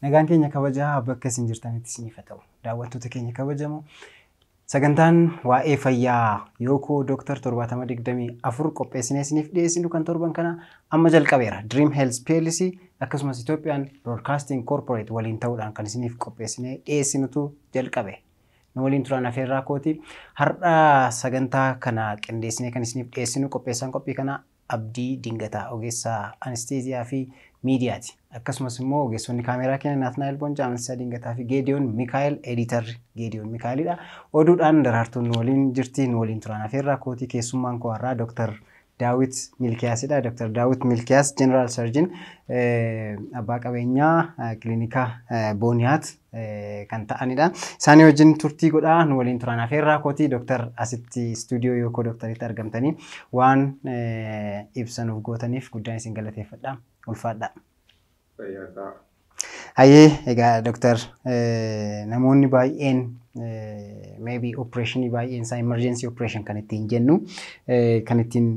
Nagaan keenya kabajaa bakka isin jirtanitti isiniif haa ta'u. Daawwattoota keenya kabajamoo sagantaan waa'ee fayyaa yookoo Dooktar 7024 qopheessinee isiniif dhiyeessinu kan torban kana amma jalqabeera. Dream Health PLC akkasumas Ethiopian Broadcasting Corporate waliin ta'uudhaan kan isiniif qopheessinee dhiyeessinutu jalqabe. Nu waliin turaan afeerraa kooti. Har'a sagantaa kana qindeessinee kan isiniif dhiyeessinu qopheessaan qophii kana Abdii Dingataa ogeessaa anesteeziyaa fi miidiyaati. Akkasumas immoo ogeessonni kaameraa keenya Naatnaayil Boncaa, Ansisaa Dingataa fi Geediyoon Mikaa'el editarri Geediyoon Mikaa'elidha. Oduudhaan daraartuun nu waliin jirti. Nu waliin turaan afeerraa kootii keessummaan koo har'aa Dooktar Daawit Milkiyaasidha. Dooktar Daawit Milkiyaas Jeneraal Sarjin abbaa qabeenyaa kilinika Booniyaat kan ta'anidha. Isaanii wajjin turtii godhaa. Nu waliin turaan afeerraa kootii Dooktar asitti istuudiyoo yookoo Dooktaritti argamtanii waan ibsanuuf gootaniif guddaan isin galateeffadha. Ulfaadha. Hayyee egaa Dooktar namoonni baay'een maybe operation baay'een isaa emergency operation kan ittiin jennu kan ittiin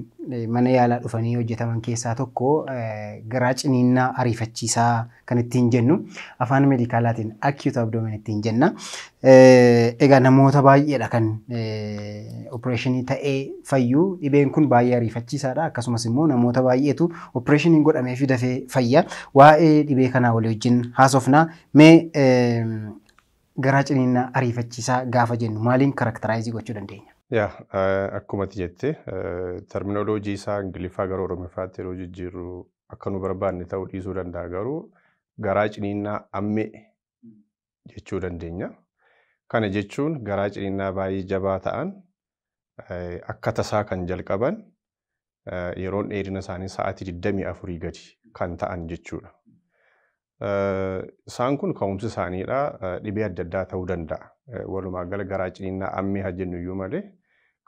mana yaalaa dhufanii hojjetaman keessaa tokko garaa ciniinnaa ariifachiisaa kan ittiin jennu afaan meedikaalaatiin acute abdomen ittiin jenna. Egaa namoota baay'eedha kan operation ta'ee fayyu dhibeen kun baay'ee ariifachiisaadha. Akkasumas immoo namoota baay'eetu operation godhamee fi dafee fayya. Waa'ee dhibee kanaa walii wajjin haasofna. Mee garaa ciniinnaa ariifachiisaa gaafa jennu maaliin karakteraayizi gochuu dandeenya? Akkuma jette terminoloojii isaa Ingiliffaa gara Oromiffaatti yeroo jijjiirru akka nu barbaanne ta'uu dhiisuu danda'a garuu garaa ciniinnaa ammee jechuu dandeenya. Kana jechuun garaa ciniinnaa baay'ee jabaa ta'an akka tasaa kan jalqaban yeroon dheerina isaanii sa'aatii 24 gadi kan ta'an jechuudha. Isaan kun ka'umsi isaaniidha dhibee adda addaa ta'uu danda'a. Walumaa gala garaa ciniinnaa ammee haa jennu iyyuu malee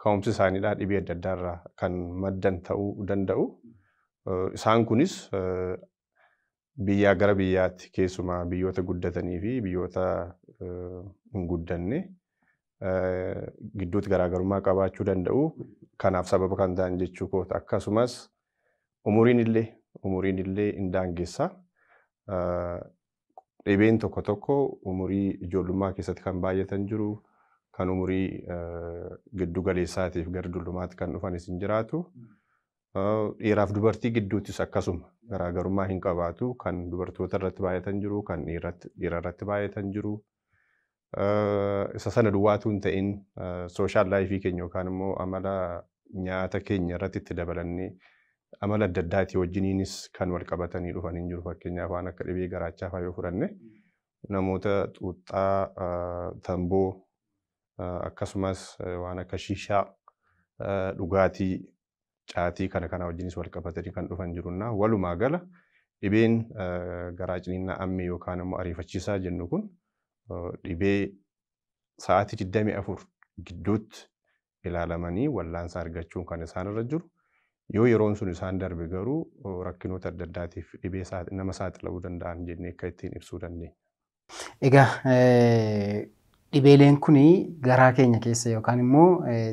ka'umsi isaaniidha dhibee adda addaarraa kan maddan ta'uu danda'u. Isaan kunis biyyaa gara biyyaatti keessumaa biyyoota guddatanii fi biyyoota hin guddanne gidduutti garaagarummaa qabaachuu danda'u. Kanaaf sababa kan ta'an jechuu koota. Akkasumas umuriin illee hin daangeessa. Dhibeen tokko tokko umurii ijoollummaa keessatti kan baay'atan jiru, kan umurii giddu galeessaatiif gara dullummaatti kan dhufanis hin jiraatu. Dhiiraaf dubartii gidduuttis akkasuma garaagarummaa hin qabaatu. Kan dubartoota irratti baay'atan jiru, kan dhiira irratti baay'atan jiru. Isa sana duwwaatu hin ta'in sooshaal laayifii keenya yookaan immoo amala nyaata keenya irratti itti dabalannee amala adda addaatii wajjiniinis kan wal qabatanii dhufanii jiru. Fakkeenyaaf waan akka dhibee garaachaa fa'aa yoo fudhanne namoota xuuxxaa tamboo akkasumas waan akka shiishaa dhugaatii caatii kana wajjinis wal qabatanii kan dhufan jirunna. Walumaa gala dhibeen garaa ciniinnaa ammee yookaan immoo ariifachiisaa jennu kun dhibee sa'aatii 24 gidduutti ilaalamanii wallaansa argachuun kan isaan irra jiru. Yoo yeroon sun isaan darbe garuu rakkinoota adda addaatiif dhibee nama saaxilamuu danda'an jennee akka ittiin ibsuu dandeenya. Egaa dhibeeleen kun garaa keenya keessa yookaan immoo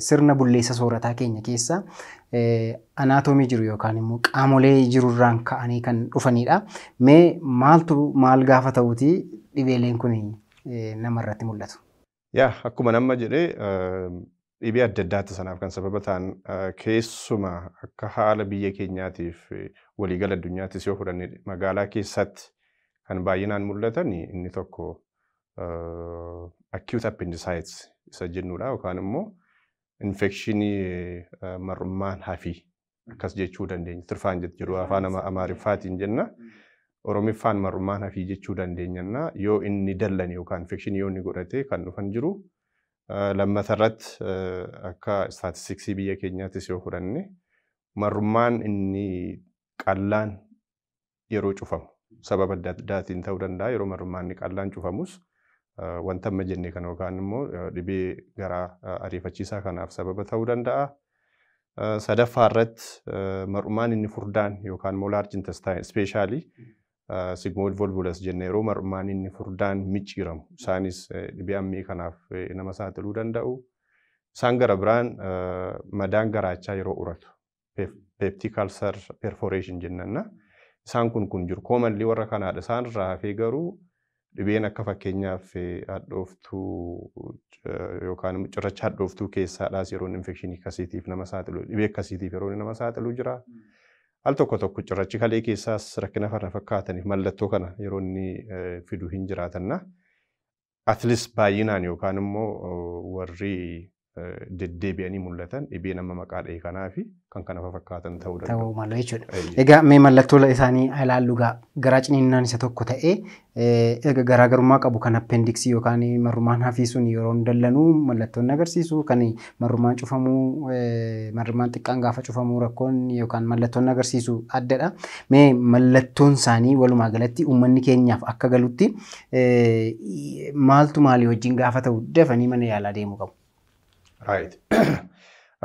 sirna bulleessa soorataa keenya keessa anaatomii jiru yookaan immoo qaamolee jirurraan ka'anii kan dhufanidha. Mee maal gaafa ta'uuti dhibeeleen kun namarratti mul'atu? Akkuma nama jedhee dhibee adda addaatti sanaaf kan sababa ta'an keessumaa akka haala biyya keenyaatiif waliigala addunyaattis yoo fudhanne magaalaa keessatti kan baay'inaan mul'atan inni tokko acute appendicitis isa jennudha yookaan immoo infekshinii marrummaan hafii akkas jechuu dandeenya. Tirfaan jedhu afaan Amaariffaatiin jenna. Oromiffaan marrummaan hafii jechuu dandeenya. Yoo inni dallan yookaan infekshinii yoo inni godhate kan dhufan jiru. Lammata irratti akka istaatistiksii biyya keenyaattis yoo fudhanne marrummaan inni qallaan yeroo cufamu sababa adda addaatiin ta'uu danda'a. Yeroo marrummaan inni qallaan cufamus wanta amma jenne kan yookaan immoo dhibee garaa ariifachiisaa kanaaf sababa ta'uu danda'a. Sadaffaa irratti marrummaan inni furdaan yookaan immoo large intestine especially sigmoid volvulus jenne yeroo marrummaan inni furdaan micciiramu isaanis dhibee ammee kanaaf nama saaxiluu danda'u. Isaan gara biraan madaan garaachaa yeroo uratu peptic ulcer perforation jennanna. Isaan kun jiru commonly warra kanaadha. Isaan irraa hafee garuu dhibeen akka fakkeenyaaf hadhooftuu yookaan cirracha hadhooftuu keessaadhaas yeroo infekshinii akkasiitiif nama saaxilu dhibee akkasiitiif yeroo nama saaxilu jira. Al tokko tokko cirrachi kalee keessaas rakkina farra fakkaataniif mallattoo kana yeroo inni fidu hin jiraatanna. At least baay'inaan yookaan immoo warri deddeebi'anii mul'atan dhibee nama maqaa dha'e kanaa fi kan kana fakkaatan ta'uu danda'u. Ta'uu malu jechuudha. Egaa mee mallattoo isaanii ilaallu garaa ciniinnaan isa tokko ta'ee garaagarummaa qabu kan appendiksii yookaan marrumaan hafiisuun yeroo dallanuu mallattoon agarsiisu kan marrumaan cufamuu marrumaan xiqqaan gaafa cufamuu rakkoon yookaan mallattoon agarsiisu addadha. Mee mallattoon isaanii walumaa galatti uummanni keenyaaf akka galutti maaltu maalii wajjin gaafa ta'u dafanii mana yaalaa deemuu qabu? Right.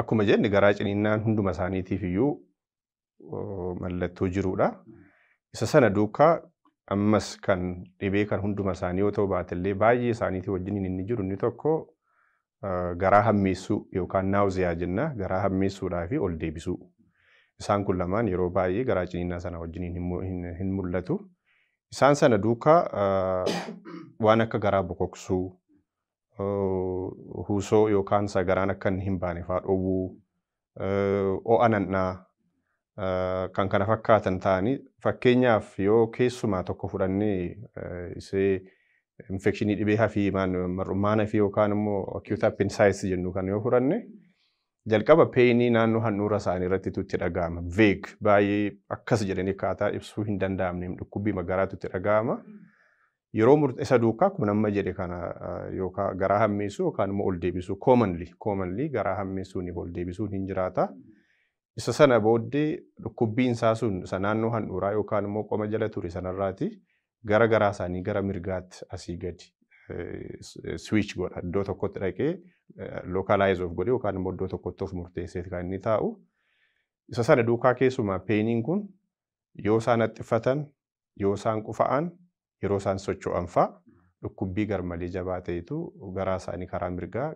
Akkuma jenne garaa ciniinnaan hunduma isaaniitiif iyyuu mallattoo jirudha. Isa sana duukaa ammas kan dhibee kan hunduma isaanii yoo ta'u baatellee baay'ee isaaniitii wajjin inni jiru inni tokko garaa hammeessuu yookaan naawuziyaa jenna. Garaa hammeessuudhaa fi ol deebisuu. Isaan kun lamaan yeroo baay'ee garaa ciniinnaa sana wajjin hin mul'atu. Isaan sana duukaa waan akka garaa bokoksuu huusoo yookaan sagaraan akka hin baane fa'aa dhowwuu, ho'a nannaa kan kana fakkaatan ta'anii fakkeenyaaf yoo keessumaa tokko fudhannee isee infekshinii dhibee hafii marrumaan hafii yookaan immoo acute appendicitis jennu kan yoo fudhanne jalqaba peenii naannoo handhuura isaanii irratti itti dhaga'ama. Veeg baay'ee akkas jedhanii akkaataa ibsuu hin danda'amne dhukkubbii magaraatu itti dhaga'ama. Yeroo isa duukaa kun amma jedhe kana yookaan garaa hammeessuu yookaan immoo ol deebisuu commonly garaa hammeessuun ol deebisuun hin jiraata. Isa sana booddee dhukkubbiin isaa sun isa naannoo handhuuraa yookaan immoo qoma jala ture sanarraati gara garaa isaanii gara mirgaatti asii gadi switch godha. Iddoo tokkotti dhaqee localize of godhe yookaan immoo iddoo tokkotti of murteessee kan inni taa'u. Isa sana duukaa keessumaa peeniin kun yoo isaan haxxiffatan yoo isaan qufa'an yeroo isaan socho'an fa'a dhukkubbii garmalee jabaa ta'etu garaa isaanii karaa mirgaa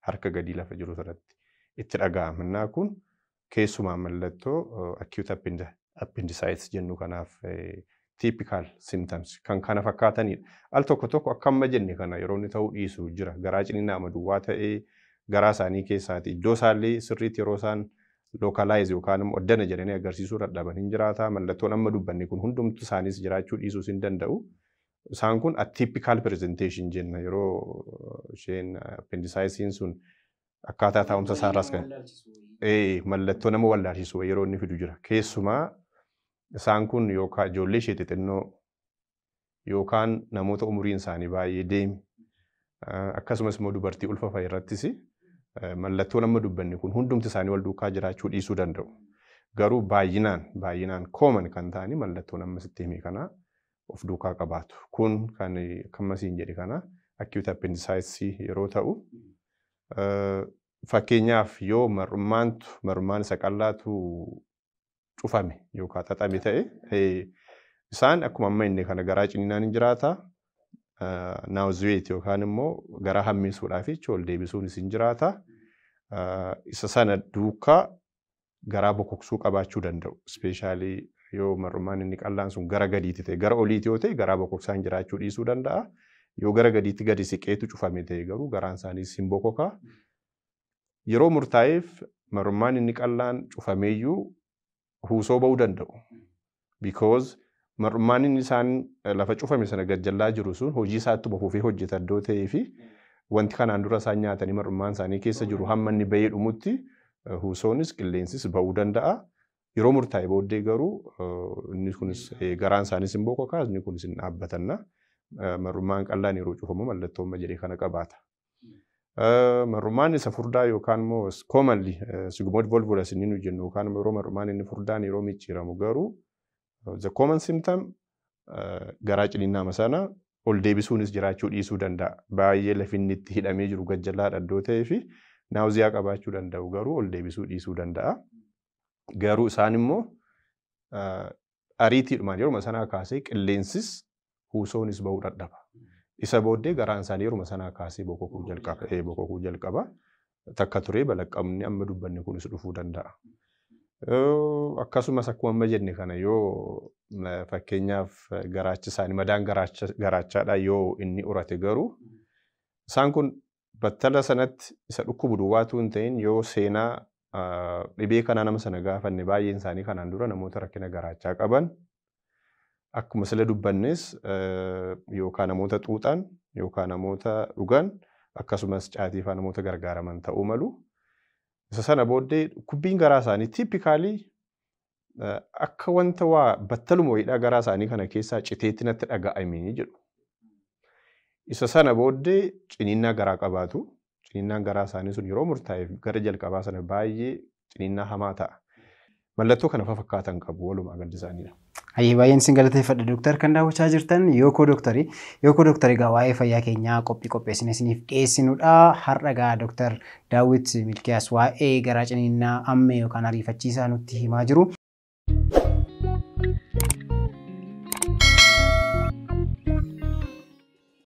harka gadii lafa jiru sanatti itti dhaga'ama. Innaa kun keessumaa mallattoo acute appendicitis jennu kanaaf typical symptoms kan kana fakkaatanidha. Al tokko tokko akka amma jenne kana yeroo inni ta'uu dhiisu jira. Garaa ciniinnaa maduwwaa ta'ee garaa isaanii keessaati. Iddoo isaallee sirriitti yeroo isaan localize yookaan immoo addana jedhanii agarsiisuu dadhaban hin jiraata. Mallattoon amma dubbanne kun hundumtu isaanis jiraachuu dhiisuus hin danda'u. Isaan kun atypical presentation jenna yeroo isheen appendicitisin sun akkaataa taa'umsa isaarraas kan mallattoo nama wallaalchisu yeroo inni fidu jira. Keessumaa isaan kun yookaan ijoollee ishee xixinnoo yookaan namoota umuriin isaanii baay'ee deeme akkasumas immoo dubartii ulfa fa'i irrattis mallattoo nama dubbanne kun hundumti isaanii wal duukaa jiraachuu dhiisuu danda'u. Garuu baay'inaan common kan ta'ani mallattoo nama sitti hime kanaa of duukaa qabaatu. Kun kan akkamiin jedhe kana acute appendicitis yeroo ta'u fakkeenyaaf yoo marrumaan isa qallaatu cufame yookaan xaxame ta'e isaan akkuma amma inni kana garaa ciniinnaan hin jiraata. Naawuziyeet yookaan immoo garaa hammeessuudhaaf ol deebisuunis hin jiraata. Isa sana duukaa garaa bokoksuu qabaachuu danda'u. Ispeeshaalii yoo marrumaan inni qallaan sun gara gadiitti ta'e gara oliitti yoo ta'e garaa bokoksaan jiraachuu dhiisuu danda'a. Yoo gara gadiitti gadi siqeetu cufame ta'e garuu garaan isaaniis hin bokoka. Yeroo murtaa'eef marrumaan inni qallaan cufameeyyuu huusoo ba'uu danda'u. Because marrumaan inni isaan lafa cufame sana gajjallaa jiru sun hojii isaatti bofuufee hojjeta iddoo ta'ee fi wanti kanaan dura isaan nyaatanii marrumaan isaanii keessa jiru hamma inni bahee dhumutti huusoonis qilleensis ba'uu danda'a. Yeroo murtaa'e booddee garuu inni kunis garaan isaaniis hin bokoka inni kunis hin dhaabbatanna. Marrumaan qallaan yeroo cufamu mallattoo amma jedhee kana qabaata. Marrumaan isa furdaa yookaan immoo commonly sigmoid volvulus inni nu jennu yookaan yeroo marrumaan inni furdaan yeroo micciiramu garuu the common symptom garaa ciniinnaa sana ol deebisuunis jiraachuu dhiisuu danda'a. Baay'ee lafinni itti hidhamee jiru gajjallaadha iddoo ta'ee fi naawuziyaa qabaachuu danda'u garuu ol deebisuu dhiisuu danda'a. Garuu isaan immoo ariitiidhumaan yeroo sanaa kaasee qilleensis huusoonis ba'uu dadhaba. Isa booddee garaan isaanii yeroo sanaa kaasee bokokuu jalqaba. Takka turee balaqqamni amma dubbanne kunis dhufuu danda'a. Akkasumas akkuma amma jenne kana yoo fakkeenyaaf garaachi isaanii madaan garaachaadhaa yoo inni urate garuu isaan kun battala sanatti isa dhukkubu duwwaatu hin ta'in yoo seenaa dhibee kanaa nama sana gaafanne baay'een isaanii kanaan dura namoota rakkina garaachaa qaban akkuma sila dubbannes yookaan namoota xuuxan yookaan namoota dhugan akkasumas caatii fa'aa namoota gargaaraman ta'uu malu. Isa sana booddee dhukkubbiin garaa isaanii tiipikaalii akka wanta waa battaluma wayiidhaa garaa isaanii kana keessaa citeetti natti dhaga'amee jedhu. Isa sana booddee ciniinnaa garaa qabaatu. Ciniinnaan garaa isaanii sun yeroo murtaa'eef gara jalqabaa sana baay'ee ciniinnaa hamaa ta'a. Mallattoo kana fakkaatan qabu walumaa galatti isaaniidha. Ayyee baay'een isin galateeffadha Dooktar kan daawwachaa jirtan Yookoo Dooktarii. Yookoo Dooktarii egaa waa'ee fayyaa keenyaa qopheessine isiniif dhiyeessinudha. Har'a egaa Dooktar Daawit Milkiyaas waa'ee garaa ciniinnaa ammee yookaan ariifachiisaa nutti himaa jiru.